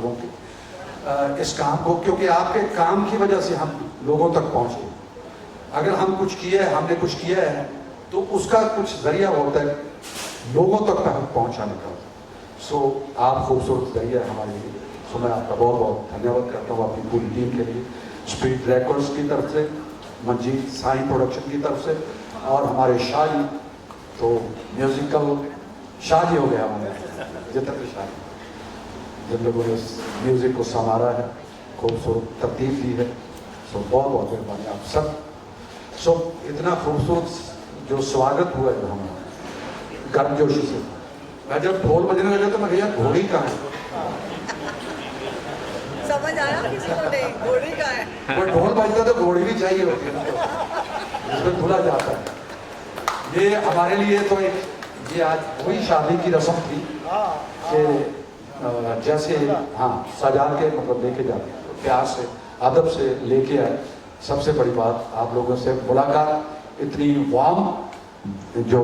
लोगों के इस काम को, क्योंकि आपके काम की वजह से हम लोगों तक पहुँचे। अगर हम कुछ किए, हमने कुछ किया है तो उसका कुछ जरिया होता है लोगों तक पहुँचाने का। सो आप खूबसूरत जरिया हमारे लिए। सो मैं आपका बहुत बहुत धन्यवाद करता हूँ अपनी पूरी टीम के लिए, स्पीड रिकॉर्ड्स की तरफ से, मंजीत साई प्रोडक्शन की तरफ से, और हमारे शाही तो म्यूजिकल शाही हो गया हमारे जितने भी शाही जिन लोगों ने इस म्यूज़िक को संवारा है, खूबसूरत तरतीब दी है। सो बहुत बहुत मेहरबानी आप सब। सो इतना खूबसूरत जो स्वागत हुआ है हमारा गर्मजोशी से, मैं जब ढोल बजने लगा तो मैं भैया घोड़ी कहाँ है? समझ आया किसी को नहीं, घोड़ी कहाँ है? वो ढोल बजता तो घोड़ी भी चाहिए होती है, इसमें धुला जाता है। ये हमारे लिए तो एक, ये आज वही शादी की रस्म थी कि जैसे हाँ सजा के मतलब लेके जाते, प्यार से अदब से लेके आए। सबसे बड़ी बात आप लोगों से मुलाकात, इतनी वार्म जो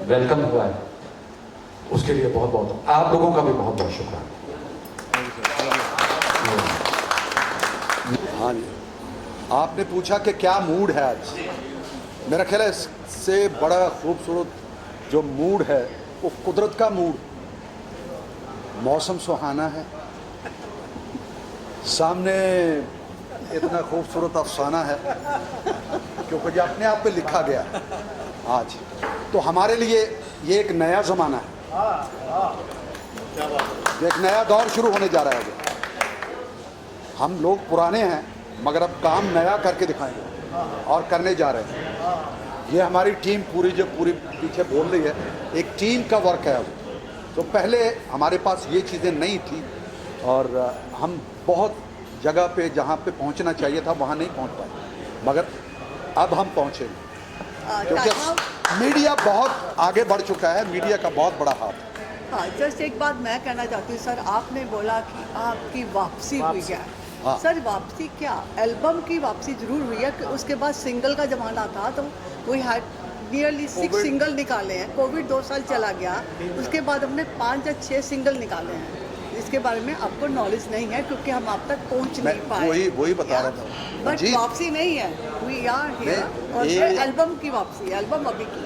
वेलकम हुआ है उसके लिए बहुत बहुत आप लोगों का भी बहुत बहुत शुक्रिया। हाँ जी, आपने पूछा कि क्या मूड है आज। मेरा ख्याल है इससे बड़ा खूबसूरत जो मूड है वो कुदरत का मूड। मौसम सुहाना है, सामने इतना खूबसूरत अफसाना है क्योंकि ये अपने आप पे लिखा गया है आज। तो हमारे लिए ये एक नया ज़माना है, एक नया दौर शुरू होने जा रहा है। हम लोग पुराने हैं मगर अब काम नया करके दिखाएंगे और करने जा रहे हैं। ये हमारी टीम पूरी पीछे बोल रही है, एक टीम का वर्क है। तो पहले हमारे पास ये चीज़ें नहीं थी और हम बहुत जगह पे जहाँ पे पहुँचना चाहिए था वहाँ नहीं पहुँच पाए, मगर अब हम पहुँचे क्योंकि मीडिया बहुत आगे बढ़ चुका है। मीडिया का बहुत बड़ा हाथ है। हाँ, जस्ट एक बात मैं कहना चाहती हूँ सर, आपने बोला कि आपकी वापसी हुई है। हाँ। सर वापसी क्या, एल्बम की वापसी जरूर हुई है कि उसके बाद सिंगल का ज़माना था तो वी हैड नियरली 6 सिंगल निकाले हैं। कोविड 2 साल चला गया, उसके बाद हमने 5 या 6 सिंगल निकाले हैं। इसके बारे में आपको नॉलेज नहीं है क्योंकि हम आप तक पहुंच नहीं पाए। वही बता रहा था। बट वापसी नहीं है, वी आर हियर। और फिर एल्बम की वापसी, एल्बम अभी की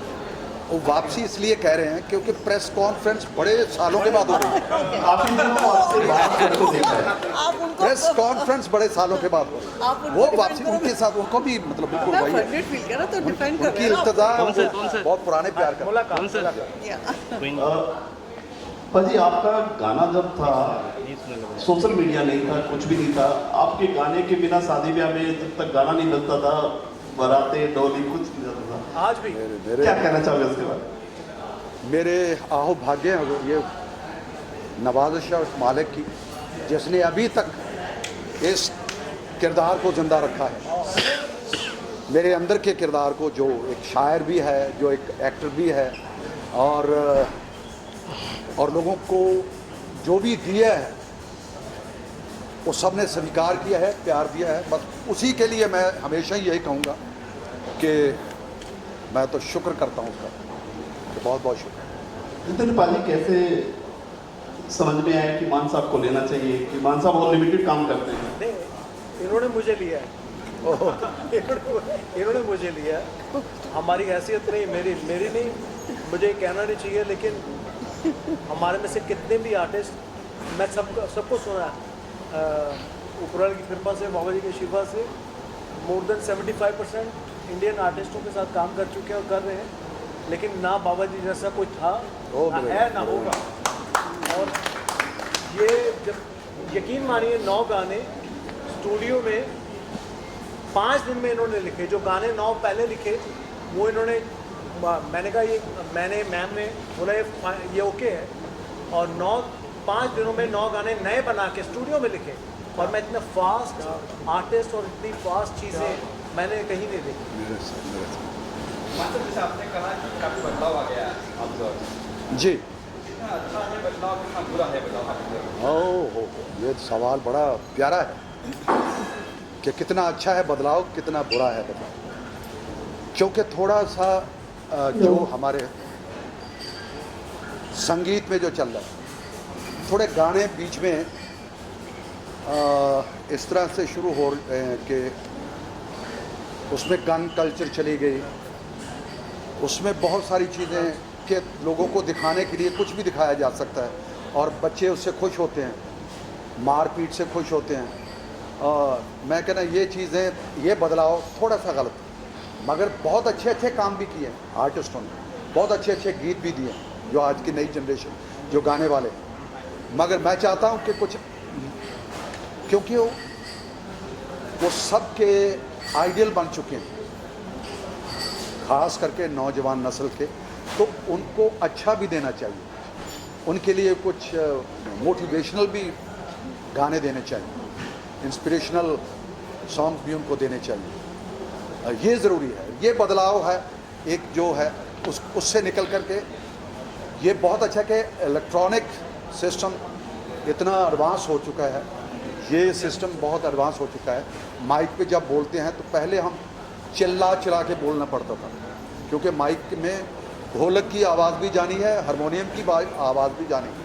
वो वापसी इसलिए कह रहे हैं क्योंकि प्रेस कॉन्फ्रेंस बड़े सालों के बाद हो रही है। प्रेस कॉन्फ्रेंस बड़े सालों के बाद हो रही है। वो वापसी उनके साथ उनको भी मतलब बिल्कुल वही है। उनकी इल्तज़ाम बहुत पुराने प्यार का। पाजी आपका गाना जब था सोशल मीडिया नहीं था, कुछ भी नहीं था। आपके गाने के बिना शादी ब्याह में जब तक गाना नहीं मिलता था, बराते डोली कुछ नहीं जाता था। आज भी क्या कहना चाहोगे उसके बारे में? मेरे आहो भाग्य हैं ये नवाज़िश उस मालिक की जिसने अभी तक इस किरदार को ज़िंदा रखा है। मेरे अंदर के किरदार को, जो एक शायर भी है, जो एक एक्टर भी है, और लोगों को जो भी दिया है वो सब ने स्वीकार किया है, प्यार दिया है। बस उसी के लिए मैं हमेशा यही कहूँगा कि मैं तो शुक्र करता हूँ उसका, तो बहुत बहुत शुक्र। जितेंद्र पाजी कैसे समझ में आया कि मान साहब को लेना चाहिए, कि मान साहब बहुत लिमिटेड काम करते हैं? इन्होंने मुझे लिया है। इन्होंने मुझे लिया है। हमारी हैसियत नहीं, मेरी नहीं, मुझे कहना नहीं चाहिए, लेकिन हमारे में से कितने भी आर्टिस्ट, मैं सबको सुना है ऊपरवाले की कृपा से, बाबा जी की शिफा से, मोर देन 75% इंडियन आर्टिस्टों के साथ काम कर चुके हैं और कर रहे हैं, लेकिन ना बाबा जी जैसा कोई था, ना है, ना होगा। और ये जब यकीन मानिए 9 गाने स्टूडियो में 5 दिन में इन्होंने लिखे। जो गाने 9 पहले लिखे वो इन्होंने, मैंने कहा ये, मैंने मैम ने बोला ये ओके है, और 5 दिनों में 9 गाने नए बना के स्टूडियो में लिखे। और मैं इतना फास्ट आर्टिस्ट और इतनी फास्ट चीज़ें मैंने कहीं नहीं देखी। जैसे आपने कहा कि काफ़ी बदलाव आ गया है अब जी। कितना अच्छा है बदलाव, कितना बुरा है बदलाव? हो ये सवाल बड़ा प्यारा है कि कितना अच्छा है बदलाव, कितना बुरा है बदलाव। क्योंकि थोड़ा सा जो हमारे संगीत में जो चल रहा है, थोड़े गाने बीच में इस तरह से शुरू हो रहे हैं कि उसमें गन कल्चर चली गई, उसमें बहुत सारी चीज़ें कि लोगों को दिखाने के लिए कुछ भी दिखाया जा सकता है और बच्चे उससे खुश होते हैं, मारपीट से खुश होते हैं। मैं कहना ये चीज़ें, ये बदलाव थोड़ा सा गलत है, मगर बहुत अच्छे अच्छे काम भी किए आर्टिस्टों ने, बहुत अच्छे अच्छे गीत भी दिए जो आज की नई जनरेशन जो गाने वाले। मगर मैं चाहता हूँ कि कुछ, क्योंकि वो सब के आइडियल बन चुके हैं, ख़ास करके नौजवान नस्ल के, तो उनको अच्छा भी देना चाहिए, उनके लिए कुछ मोटिवेशनल भी गाने देने चाहिए, इंस्पिरेशनल सॉन्ग भी उनको देने चाहिए। ये ज़रूरी है, ये बदलाव है एक जो है उससे निकल कर के। ये बहुत अच्छा कि इलेक्ट्रॉनिक सिस्टम इतना एडवांस हो चुका है, ये सिस्टम बहुत एडवांस हो चुका है। माइक पे जब बोलते हैं तो पहले हम चिल्ला चिल्ला के बोलना पड़ता था, क्योंकि माइक में ढोलक की आवाज़ भी जानी है, हारमोनियम की आवाज़ भी जानी है,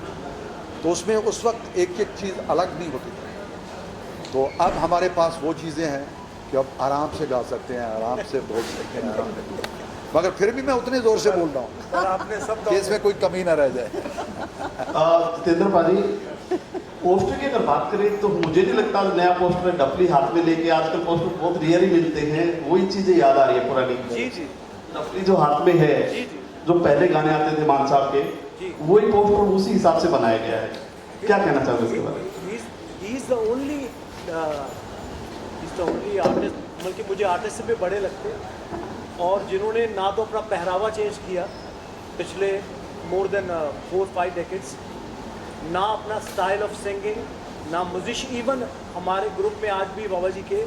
तो उसमें उस वक्त एक एक चीज़ अलग नहीं होती थी। तो अब हमारे पास वो चीज़ें हैं कि अब आराम से गा सकते हैं, आराम से बोल सकते हैं, आराम से, मगर फिर भी मैं उतने ज़ोर से बोल रहा हूँ आपने सब कि इसमें कोई कमी ना रह जाए। जितेंद्र भाजी, पोस्टर की अगर बात करें तो मुझे नहीं लगता नया पोस्टर डफली हाथ में लेके, आजकल पोस्टर बहुत रेयर ही मिलते हैं, वही चीजें याद आ रही है पुरानी। जी जी डफली जो हाथ में है, जी जी जो पहले गाने आते थे मान साहब जी। के, वही पोस्टर उसी हिसाब से बनाया गया है। क्या कहना चाहोगे इसके बारे में? He is the only artist, बल्कि मुझे आर्टिस्ट से भी बड़े लगते हैं, और जिन्होंने ना तो अपना पहरावा चेंज किया पिछले मोर देन 4-5 डेकेड्स, ना अपना स्टाइल ऑफ सिंगिंग, ना म्यूजिशियन। इवन हमारे ग्रुप में आज भी बाबा जी के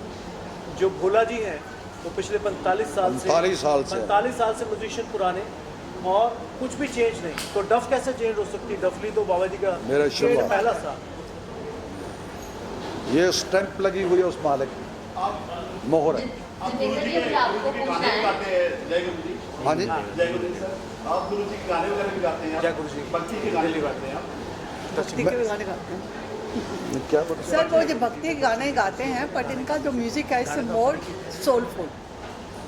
जो भोला जी हैं, वो पिछले 45 साल से म्यूजिशियन पुराने, और कुछ भी चेंज नहीं। तो डफ कैसे चेंज हो सकती है? डफली तो बाबा जी का मेरा शुभ पहला था। ये स्टैंप लगी हुई है उस मालिक की, मोहर है। जितेंद्र जी, अभी आपको पूछना है। जय गुरु जी। हाँ जी, जय गुरु जी। सर, आप गुरु जी के गाने वगैरह भी गाते हैं? जय गुरु जी। भक्ति के गाने भी गाते हैं आप? भक्ति के गाने गाते हैं क्या बोल सर, वो जो भक्ति के गाने गाते हैं, बट इनका जो म्यूजिक है इससे मोर सोलफुल।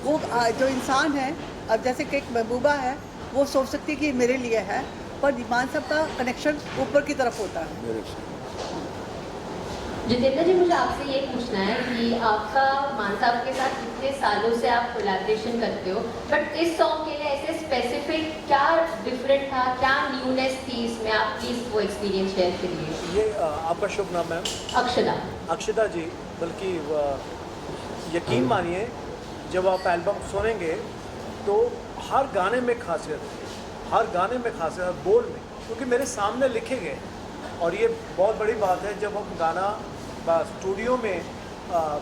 वो जो इंसान है, अब जैसे कि एक महबूबा है, वो सोच सकती है कि ये मेरे लिए है, पर ईमान साहब का कनेक्शन ऊपर की तरफ होता है। मेरे से जितेंद्र जी, मुझे आपसे ये पूछना है कि आपका मान साहब के साथ कितने सालों से आप कोलैबोरेशन करते हो, बट इस सॉन्ग के लिए ऐसे स्पेसिफिक क्या डिफरेंट था, क्या न्यूनेस थी इसमें? आप प्लीज़ वो एक्सपीरियंस शेयर करिए। ये आपका शुभ नाम है? अक्षदा। अक्षदा जी। बल्कि यकीन मानिए, जब आप एल्बम सुनेंगे तो हर गाने में खासियत है, हर गाने में खासियत है, बोल में, क्योंकि मेरे सामने लिखे गए। और ये बहुत बड़ी बात है, जब हम गाना स्टूडियो में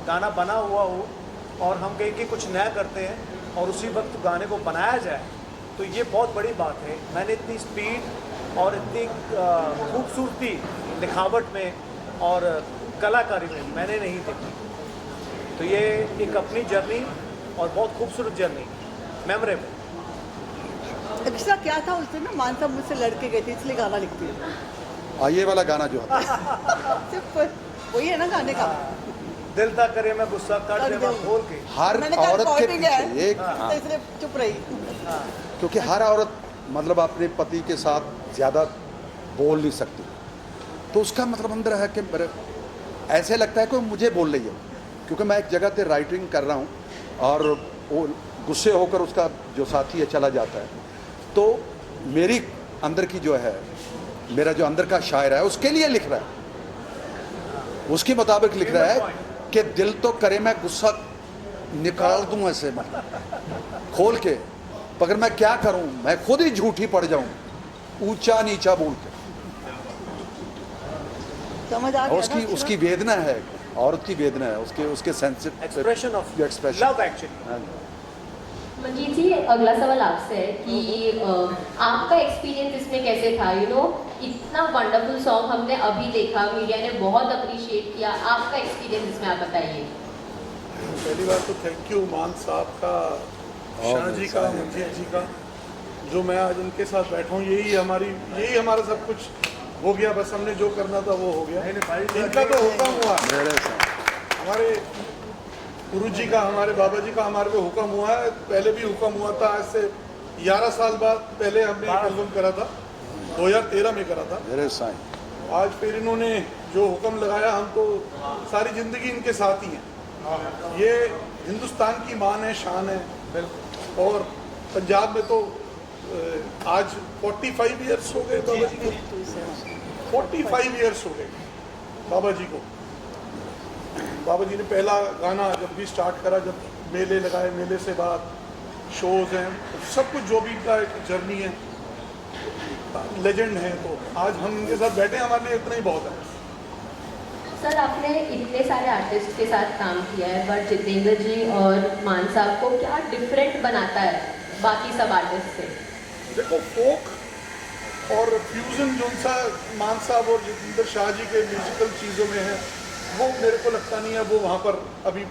गाना बना हुआ हो और हम कहीं कि कुछ नया करते हैं और उसी वक्त गाने को बनाया जाए, तो ये बहुत बड़ी बात है। मैंने इतनी स्पीड और इतनी खूबसूरती लिखावट में और कलाकारी में मैंने नहीं देखी। तो ये एक अपनी जर्नी और बहुत खूबसूरत जर्नी, मेमोरेबल। एक्स्ट्रा क्या था उस दिन ना, मान साहब मुझसे लड़के गए थे, इसलिए गाना लिखती है। ये वाला गाना जो है सिर्फ वही है ना गाने का। दिल ता करे मैं गुस्सा कर दे मैं खोल के। हर मैंने कहा औरत कॉल के भी गया है, पीछे एक, तो इसलिए चुप रही। क्योंकि हर औरत मतलब अपने पति के साथ ज़्यादा बोल नहीं सकती, तो उसका मतलब अंदर है कि मेरे ऐसे लगता है कि मुझे बोल रही है, क्योंकि मैं एक जगह पे राइटिंग कर रहा हूँ और वो गुस्से होकर उसका जो साथी है चला जाता है, तो मेरी अंदर की जो है, मेरा जो अंदर का शायर है उसके लिए लिख रहा है, उसके मुताबिक लिख रहा है कि दिल तो करे मैं गुस्सा निकाल दूं ऐसे मतलब खोल के, मगर मैं क्या करूं, मैं खुद ही झूठी पड़ जाऊं ऊंचा नीचा बोल के। समझ आ और गया उसकी ना? उसकी वेदना है, औरत की वेदना है, उसके sensitive expression of expression. Love actually. Manjeet ji, अगला सवाल आपसे है कि आपका एक्सपीरियंस इसमें कैसे था? इतना वंडरफुल सॉन्ग हमने अभी देखा, मीडिया ने बहुत अप्रिशिएट किया, आपका एक्सपीरियंस इसमें आप बताइए। पहली बात तो थैंक यू मान साहब का, शाह जी का, मंजीत जी का, जो मैं आज उनके साथ बैठा हूँ, यही हमारा सब कुछ हो गया, बस हमने जो करना था वो हो गया। इनका तो हुक्म हुआ, हमारे गुरु जी का, हमारे बाबा जी का हमारे पे हुक्म हुआ है। पहले भी हुक्म हुआ था, आज से 11 साल बाद पहले हमने एक एल्बम करा था, 2013 में करा था। मेरे साईं, आज फिर इन्होंने जो हुक्म लगाया, हम तो सारी ज़िंदगी इनके साथ ही हैं। ये हिंदुस्तान की मान है, शान है। और पंजाब में तो आज 45 ईयर्स हो गए बाबा जी को, 45 ईयर्स हो गए बाबा जी को। बाबा जी ने पहला गाना जब भी स्टार्ट करा, जब मेले लगाए, मेले से बाद शोज़ हैं, सब कुछ जो भी इनका एक जर्नी है, लेजेंड है। तो आज हम इनके साथ बैठे हैं, हमारे लिए इतना ही बहुत है। सर, आपने इतने सारे आर्टिस्ट के साथ काम किया है, बट जितेंद्र जी और मान साहब को क्या डिफरेंट बनाता है बाकी सब आर्टिस्ट से? देखो, फोक और फ्यूजन जो सा मान साहब और जितेंद्र शाह जी के म्यूजिकल चीज़ों में है, वो मेरे को लगता नहीं है वो वहाँ पर अभी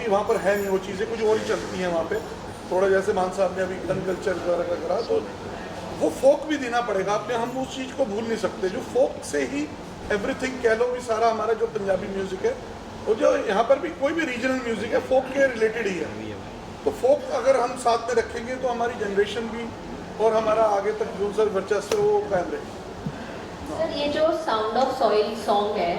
वहाँ पर है नहीं। वो चीज़ें कुछ और ही चलती हैं वहाँ पे, थोड़ा जैसे मान साहब ने अभी गन कल्चर वगैरह का करा, तो वो फोक भी देना पड़ेगा आपने। हम उस चीज़ को भूल नहीं सकते, जो फोक से ही एवरीथिंग कह लो भी सारा हमारा जो पंजाबी म्यूज़िक है, वो जो यहाँ पर भी कोई भी रीजनल म्यूज़िक है फोक के रिलेटेड ही है। तो फोक अगर हम साथ में रखेंगे तो हमारी जनरेशन भी और हमारा आगे तक जो सर वर्चस्व वो कायम रहेगा। सर, ये जो साउंड ऑफ सॉइल सॉन्ग है,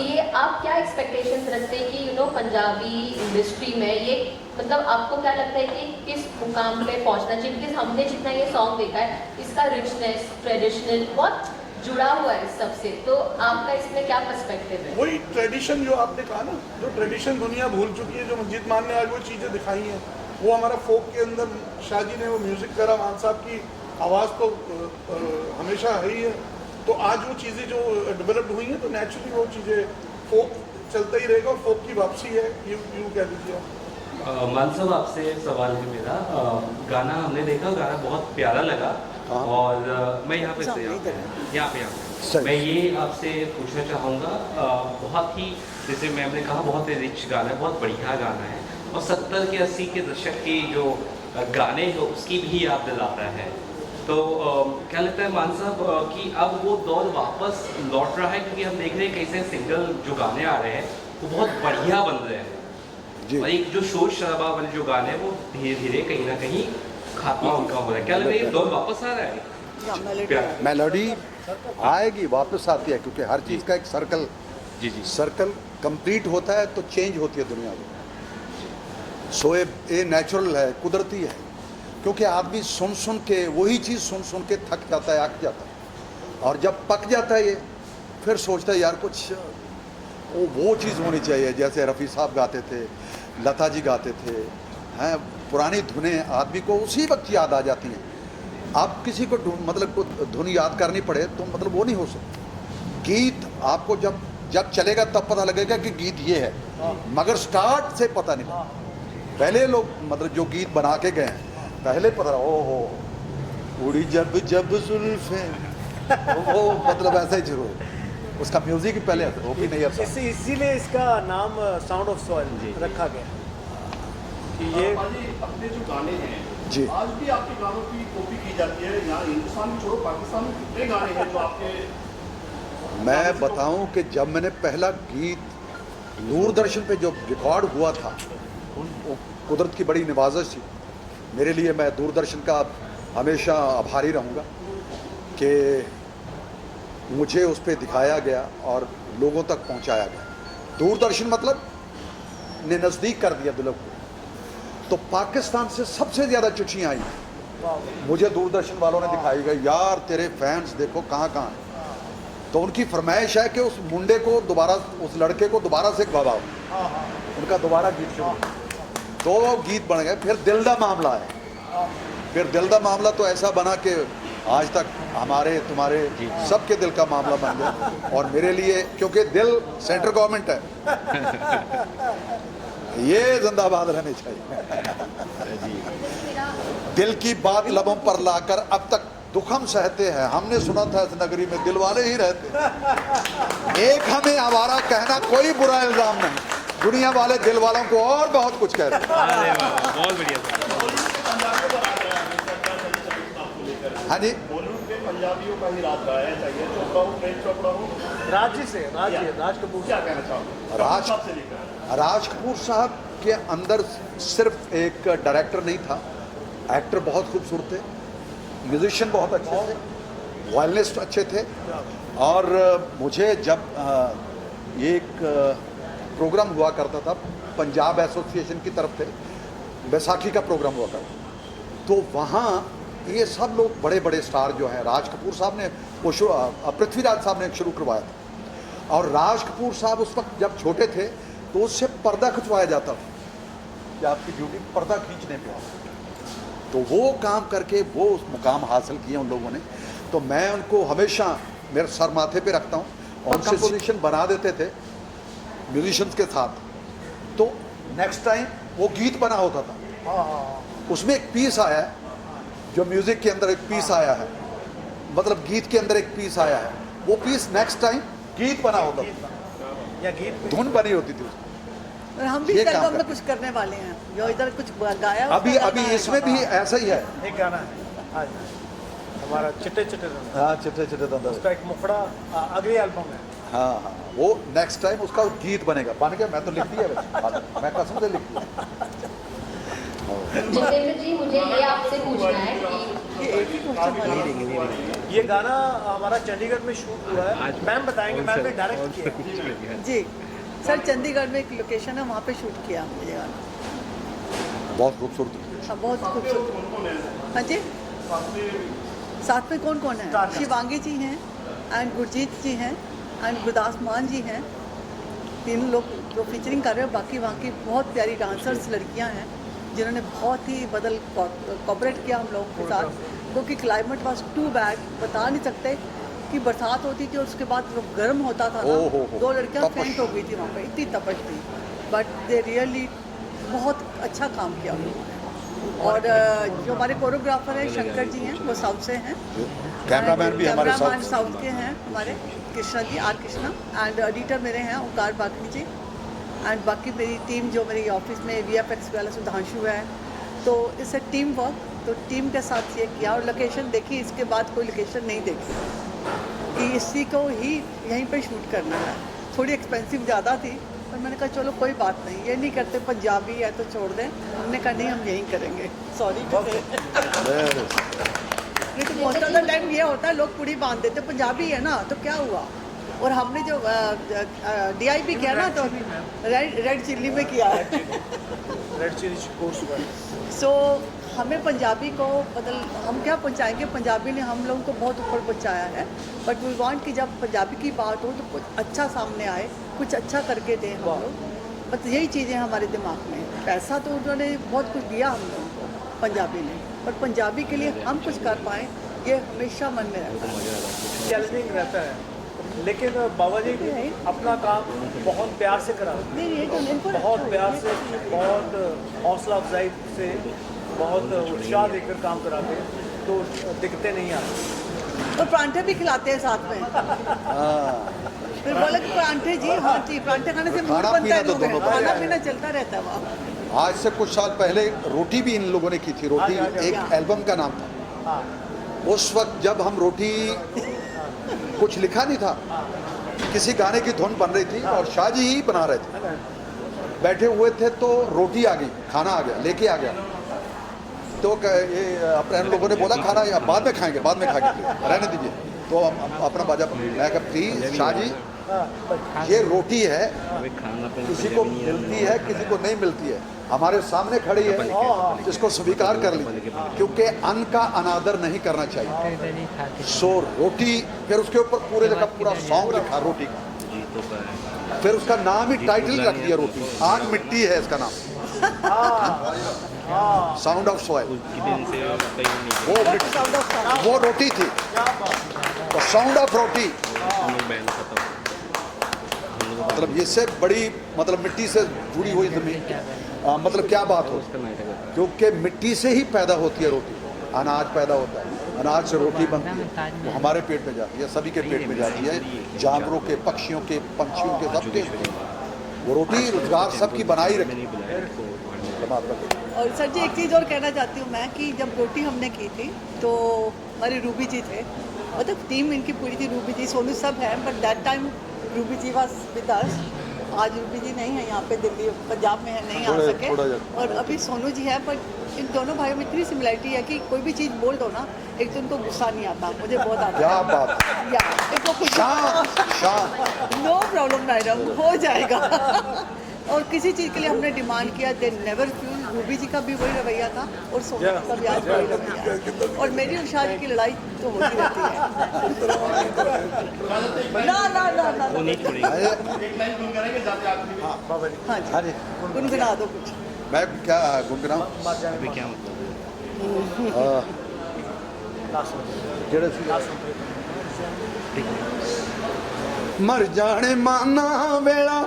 ये आप क्या एक्सपेक्टेशंस रखते हैं कि पंजाबी इंडस्ट्री में ये, मतलब आपको क्या लगता है कि किस मुकाम पे पहुंचना चाहिए? बिकॉज हमने जितना ये सॉन्ग देखा है, इसका रिचनेस, ट्रेडिशनल बहुत जुड़ा हुआ है सबसे, तो आपका इसमें क्या पर्सपेक्टिव है? वही ट्रेडिशन जो आपने कहा ना, जो ट्रेडिशन दुनिया भूल चुकी है, जो मंजीत मान ने आज वो चीज़ें दिखाई हैं, वो हमारा फोक के अंदर शाह जी ने वो म्यूज़िक करा, मान साहब की आवाज़ तो हमेशा है ही है। तो आज वो चीज़ें जो डेवलप्ड हुई हैं, तो नेचुरली वो चीज़ें फोक चलता ही रहेगा और फोक की वापसी है, यूँ कह लीजिए। मान साहब, आपसे एक सवाल है मेरा। गाना हमने देखा, गाना बहुत प्यारा लगा, और मैं यहाँ पे यहाँ पे मैं ये आपसे पूछना चाहूँगा, बहुत ही, जैसे मैंने कहा, बहुत ही रिच गाना है, बहुत बढ़िया गाना है, और 70 के 80 के दशक के जो गाने हैं उसकी भी याद दिलाता है। तो क्या लगता है मान साहब कि अब वो दौर वापस लौट रहा है? क्योंकि हम देख रहे हैं कैसे सिंगल जो गाने आ रहे हैं वो बहुत बढ़िया बन रहे हैं, और एक जो शोर शराबा वाले जो गाने हैं वो धीरे धीरे कहीं ना कहीं खात्मा उनका हो रहा है। क्या लगता है ये दौर वापस आ रहा है? मेलोडी आएगी, वापस आती है, क्योंकि हर चीज़ का एक सर्कल, सर्कल कंप्लीट होता है तो चेंज होती है दुनिया में। सो ये नेचुरल है, कुदरती है, क्योंकि आदमी सुन सुन के वही चीज़ सुन सुन के थक जाता है, अक जाता है, और जब पक जाता है ये, फिर सोचता है यार कुछ वो चीज़ होनी चाहिए, जैसे रफ़ी साहब गाते थे, लता जी गाते थे, हैं, पुरानी धुनें आदमी को उसी वक्त याद आ जाती हैं। आप किसी को मतलब धुन याद करनी पड़े तो मतलब वो नहीं हो सकती। गीत आपको जब चलेगा तब पता लगेगा कि गीत ये है, मगर स्टार्ट से पता नहीं। पहले लोग मतलब जो गीत बना के गए हैं, पहले पता ओहो उड़ी जब जब जुल्फे, वो मतलब ऐसा ही जरूर उसका म्यूजिक ही पहले वो भी नहीं आता। इसीलिए इसका नाम साउंड ऑफ सॉइल रखा गया कि ये अपने जो गाने हैं जी, आज भी आपके गानों की कॉपी की जाती है। यहाँ हिंदुस्तान में छोड़ो, पाकिस्तान में कितने गाने हैं जो आपके। मैं बताऊं कि जब मैंने पहला गीत दूरदर्शन पे जो रिकॉर्ड हुआ था, वो कुदरत की बड़ी नवाज़श थी मेरे लिए। मैं दूरदर्शन का हमेशा आभारी रहूँगा कि मुझे उस पर दिखाया गया और लोगों तक पहुँचाया गया। दूरदर्शन मतलब ने नज़दीक कर दिया दिलों को। तो पाकिस्तान से सबसे ज़्यादा चिट्ठियाँ आई मुझे दूरदर्शन वालों ने दिखाई गई, यार तेरे फैंस देखो कहाँ कहाँ। तो उनकी फरमाइश है कि उस मुंडे को दोबारा, उस लड़के को दोबारा से गवाओ। उनका दोबारा गीत शुरू, 2 गीत बन गए। फिर दिल दा मामला है, फिर दिल दा मामला तो ऐसा बना कि आज तक हमारे तुम्हारे सबके दिल का मामला बन गया। और मेरे लिए, क्योंकि दिल सेंट्रल गवर्नमेंट है, ये जिंदाबाद रहनी चाहिए। दिल की बात लबों पर लाकर अब तक दुख हम सहते हैं। हमने सुना था इस नगरी में दिल वाले ही रहते। एक हमें आवारा कहना कोई बुरा इल्जाम नहीं, दुनिया वाले दिल वालों को और बहुत कुछ कहते हैं। बहुत बढ़िया। हाँ जी, बॉलीवुड पे पंजाबियों का ही राज रहा है, चाहिए चोपड़ा हो, प्रेम चोपड़ा हो, राज्य से राज कपूर क्या कहना चाहोगे राज साहब से लेकर? राज कपूर साहब के अंदर सिर्फ एक डायरेक्टर नहीं था, एक्टर बहुत खूबसूरत थे, म्यूजिशियन बहुत अच्छे थे, वायलिनिस्ट अच्छे थे। और मुझे जब एक प्रोग्राम हुआ करता था, पंजाब एसोसिएशन की तरफ से बैसाखी का प्रोग्राम हुआ करता, तो वहाँ ये सब लोग बड़े बड़े स्टार जो हैं, राज कपूर साहब ने वो पृथ्वीराज साहब ने शुरू करवाया था। और राज कपूर साहब उस वक्त जब छोटे थे तो उससे पर्दा खिंचवाया जाता था कि आपकी ड्यूटी पर्दा खींचने पे है। तो वो काम करके वो उस मुकाम हासिल किए उन लोगों ने। तो मैं उनको हमेशा मेरे सर माथे पे रखता हूँ। और कंपोजिशन बना देते थे म्यूजिशियंस के साथ, तो नेक्स्ट टाइम वो गीत बना होता था, उसमें एक पीस आया है, जो म्यूजिक के अंदर एक पीस आया है, मतलब गीत के अंदर एक पीस आया है, वो पीस नेक्स्ट टाइम गीत बना होता था या गीत धुन बनी होती थी। और हम भी ये इस काम एल्बम में करते कुछ करने वाले हैं, जो इधर कुछ गाया अभी उसका अभी गाना इसमें भी ऐसा ही है। एक गाना है आज हमारा चिट्टे चिट्टे रंग, हाँ, चिट्टे चिट्टे दंदर। उसका एक मुखड़ा अगली एल्बम है। हाँ हाँ, वो नेक्स्ट टाइम उसका गीत बनेगा। बन गया, मैं तो लिख दिया वैसे, मैं कसम से लिख दिया। जितेंद्र जी, मुझे ये आपसे पूछना है कि ये एक ही क्वेश्चन वाला है। ये गाना हमारा चंडीगढ़ में शूट हुआ है, मैम बताएंगे, मैम ने डायरेक्ट किया। जी सर, चंडीगढ़ में एक लोकेशन है, वहाँ पे शूट किया हमने ये गाना। बहुत खूबसूरत। हाँ, बहुत खूबसूरत। हाँ जी, साथ में कौन कौन है? शिवांगी जी हैं एंड गुरजीत जी हैं एंड गुरदास मान जी हैं, तीन लोग जो फीचरिंग कर रहे हैं। बाकी वहाँ की बहुत प्यारी डांसर्स लड़कियाँ हैं जिन्होंने बहुत ही कोऑपरेट किया हम लोगों के साथ, क्योंकि क्लाइमेट वाज टू बैड। बता नहीं सकते कि बरसात होती थी और उसके बाद जो गर्म होता था ना, दो लड़कियाँ फेंट हो गई थी वहाँ पे, इतनी तपश थी। बट दे रियली बहुत अच्छा काम किया उन लोगों ने। और जो हमारे कोरियोग्राफर हैं शंकर जी हैं, वो साउथ से हैं। कैमरामैन भी हमारे साउथ के हैं हमारे, Krishna ji, are Krishna. And editor मेरे हैं ओंकार बागनी जी। एंड बाकी मेरी टीम जो मेरी ऑफिस में VFX वाला सुधांशु है। तो इट्स अ टीम वर्क, तो टीम के साथ ये किया। और लोकेशन देखी, इसके बाद कोई लोकेशन नहीं देखी कि इसी को ही यहीं पे शूट करना है। थोड़ी एक्सपेंसिव ज़्यादा थी, पर मैंने कहा चलो कोई बात नहीं, ये नहीं करते, पंजाबी है तो छोड़ दें। हमने कहा नहीं, हम यहीं करेंगे। सॉरी नहीं तो मोस्ट ऑफ द टाइम ये होता है, लोग पूरी बांध देते, पंजाबी है ना तो क्या हुआ। और हमने जो DIP किया ना, तो रेड चिल्ली में किया है। रेड चिली कोर्स हुआ है। सो हमें पंजाबी को हम क्या पहुंचाएंगे, पंजाबी ने हम लोगों को बहुत ऊपर पहुंचाया है। बट वी वांट कि जब पंजाबी की बात हो तो कुछ अच्छा सामने आए, कुछ अच्छा करके दें हम लोग। बस यही चीज़ें हमारे दिमाग में। पैसा तो उन्होंने बहुत कुछ दिया हम लोगों को, पंजाबी ने, पर पंजाबी के लिए हम कुछ कर पाएँ, ये हमेशा मन में रहता है। चैलेंजिंग रहता है, लेकिन बाबा जी अपना काम बहुत प्यार से करा, बहुत प्यार से, बहुत हौसला अफजाई से, बहुत उत्साह देकर काम कराते हैं, तो दिक्कतें नहीं आती। तो परांठे भी खिलाते हैं साथ में। फिर बोले कि परांठे जी, हाँ जी, परांठे खाने से मूड बनता है, लोगों में खाना पीना चलता रहता है वहाँ। आज से कुछ साल पहले रोटी भी इन लोगों ने की थी। रोटी एक एल्बम का नाम था। उस वक्त जब हम रोटी, कुछ लिखा नहीं था, किसी गाने की धुन बन रही थी और शाहजी ही बना रहे थे, बैठे हुए थे, तो रोटी आ गई, खाना आ गया, लेके आ गया। तो ये अपने लोगों ने बोला खाना बाद में खाएंगे, बाद में खाएंगे, रहने दीजिए। तो अपना बाजा, मैं कहा प्लीज शाहजी, ये रोटी है, किसी को मिलती है, किसी को नहीं मिलती है, हमारे सामने खड़ी है, इसको स्वीकार कर लीजिए, क्योंकि अन्न का अनादर नहीं करना चाहिए। सो रोटी, फिर उसके ऊपर पूरे जगह पूरा सॉन्ग लिखा रोटी का, फिर उसका नाम ही टाइटल रख दिया रोटी, आग मिट्टी है इसका नाम, साउंड ऑफ सॉइल। वो रोटी थी, तो साउंड ऑफ रोटी, मतलब इससे बड़ी, मतलब मिट्टी से जुड़ी हुई जमीन, मतलब क्या बात हो, क्योंकि मिट्टी से ही पैदा होती है रोटी, अनाज पैदा होता है, अनाज से रोटी बनती है, वो हमारे पेट में जाती है, सभी के पेट में जाती है, जानवरों के, पक्षियों के, पंछियों के, सबके। वो रोटी रोजगार सबकी बनाई रखी। और सर जी एक चीज़ और कहना चाहती हूँ मैं, कि जब रोटी हमने की थी तो हमारे रूबी जी थे, मतलब टीम इनकी पूरी थी, रूबी जी, सोनू सब है, but that time Ruby ji was with us. आज रूबी जी नहीं है यहाँ पे, दिल्ली पंजाब में है, नहीं आ सके, और अभी सोनू जी है। पर इन दोनों भाइयों में इतनी सिमिलरिटी है कि कोई भी चीज़ बोल दो ना, एक तो उनको गुस्सा नहीं आता, मुझे बहुत आता क्या बात, या इनको कुछ नो प्रॉब्लम मैडम, हो जाएगा। और किसी चीज़ के लिए हमने डिमांड किया, दे नेवर फ्यूल। रूबी जी का भी वही रवैया था और सोनू जी का भी आज वही रवैया है। और मेरी और शादी की लड़ाई तो होती रहती है। ना ना ना ना वो नहीं छोड़ेंगे। एक लाइन गुनगुनाएंगे जाते आखिरी में। हाँ हाँ जी, जी, गुनगुना दो कुछ। मैं क्या गुनगुनाऊं? अभी क्या मतलब जेड़े मर जाने माना वेला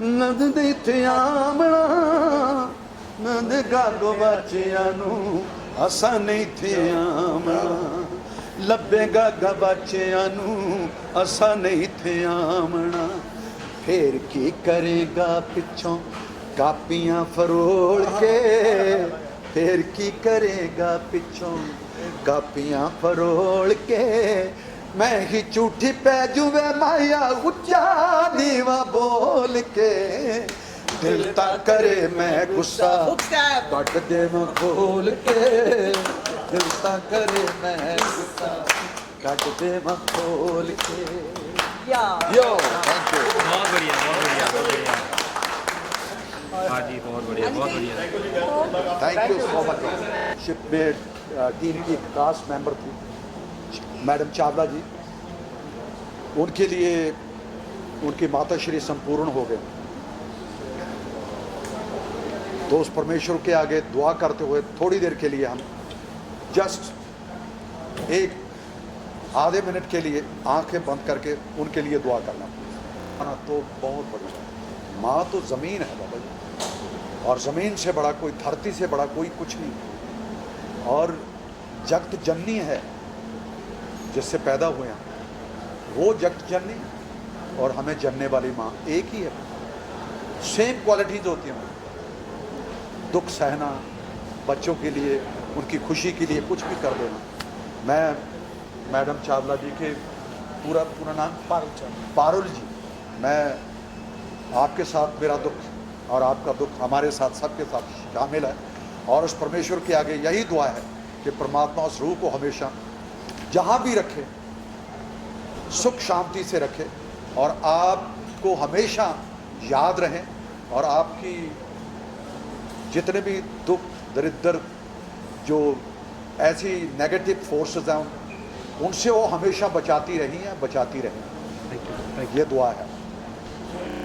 नद दे थे आमना, नद गागो बच्चियां नू असा नहीं थे आमना, लब्बेगा गा बच्चियां नू असा नहीं थे आमना, फिर की करेगा पिछों कापियां फरोल के, फिर की करेगा पिछों कापियां फरोल के, मैं ही झूठी पै जुवे माया उच्चा नीवा बोल के, दिल ता करे मैं गुस्सा कट दे मैं खोल के, दिल ता करे मैं गुस्सा कट दे मैं खोल के। यो थैंक यू, बहुत बढ़िया, बहुत बढ़िया, बहुत बढ़िया। हाँ जी, बहुत बढ़िया, बहुत बढ़िया। Thank you so much. Ship में टीम की खास मेंबर थी मैडम चावला जी, उनके लिए उनकी माता श्री संपूर्ण हो गए, तो उस परमेश्वर के आगे दुआ करते हुए थोड़ी देर के लिए हम जस्ट एक आधे मिनट के लिए आंखें बंद करके उनके लिए दुआ करना। तो बहुत बढ़िया, माँ तो ज़मीन है बाबा जी, और ज़मीन से बड़ा कोई, धरती से बड़ा कोई कुछ नहीं, और जगत जननी है जिससे पैदा हुए हैं, वो जगत जननी और हमें जनने वाली माँ एक ही है। सेम क्वालिटीज होती हैं, दुख सहना, बच्चों के लिए, उनकी खुशी के लिए कुछ भी कर देना। मैं मैडम चावला जी के पूरा नाम पारुल जी, मैं आपके साथ मेरा दुख और आपका दुख हमारे साथ सबके साथ शामिल है, और उस परमेश्वर के आगे यही दुआ है कि परमात्मा उस रूह को हमेशा जहाँ भी रखे सुख शांति से रखे, और आपको हमेशा याद रहें, और आपकी जितने भी दुख दरिद्र जो ऐसी नेगेटिव फोर्सेस हैं उनसे वो हमेशा बचाती रही हैं, बचाती रहें। ये दुआ है।